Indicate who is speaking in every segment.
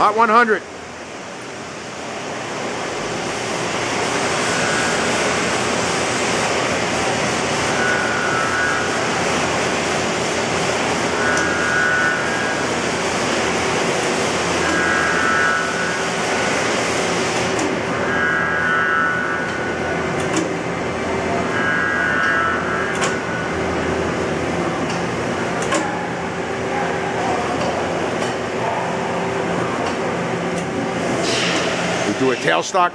Speaker 1: Hot 100. Do a tailstock.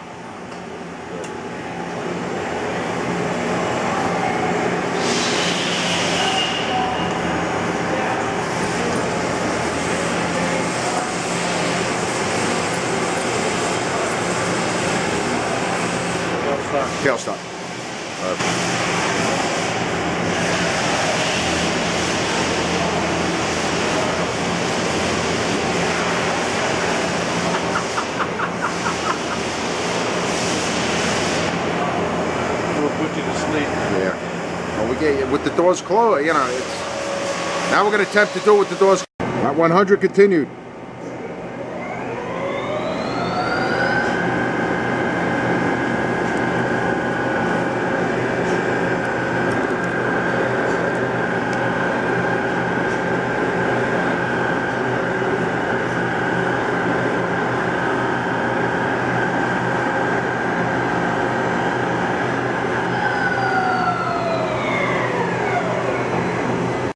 Speaker 1: Tailstock.
Speaker 2: Put you to sleep.
Speaker 1: Yeah. Well, we get with the doors closed. You know, it's now we're going to attempt to do it with the doors. Hot 100 continued.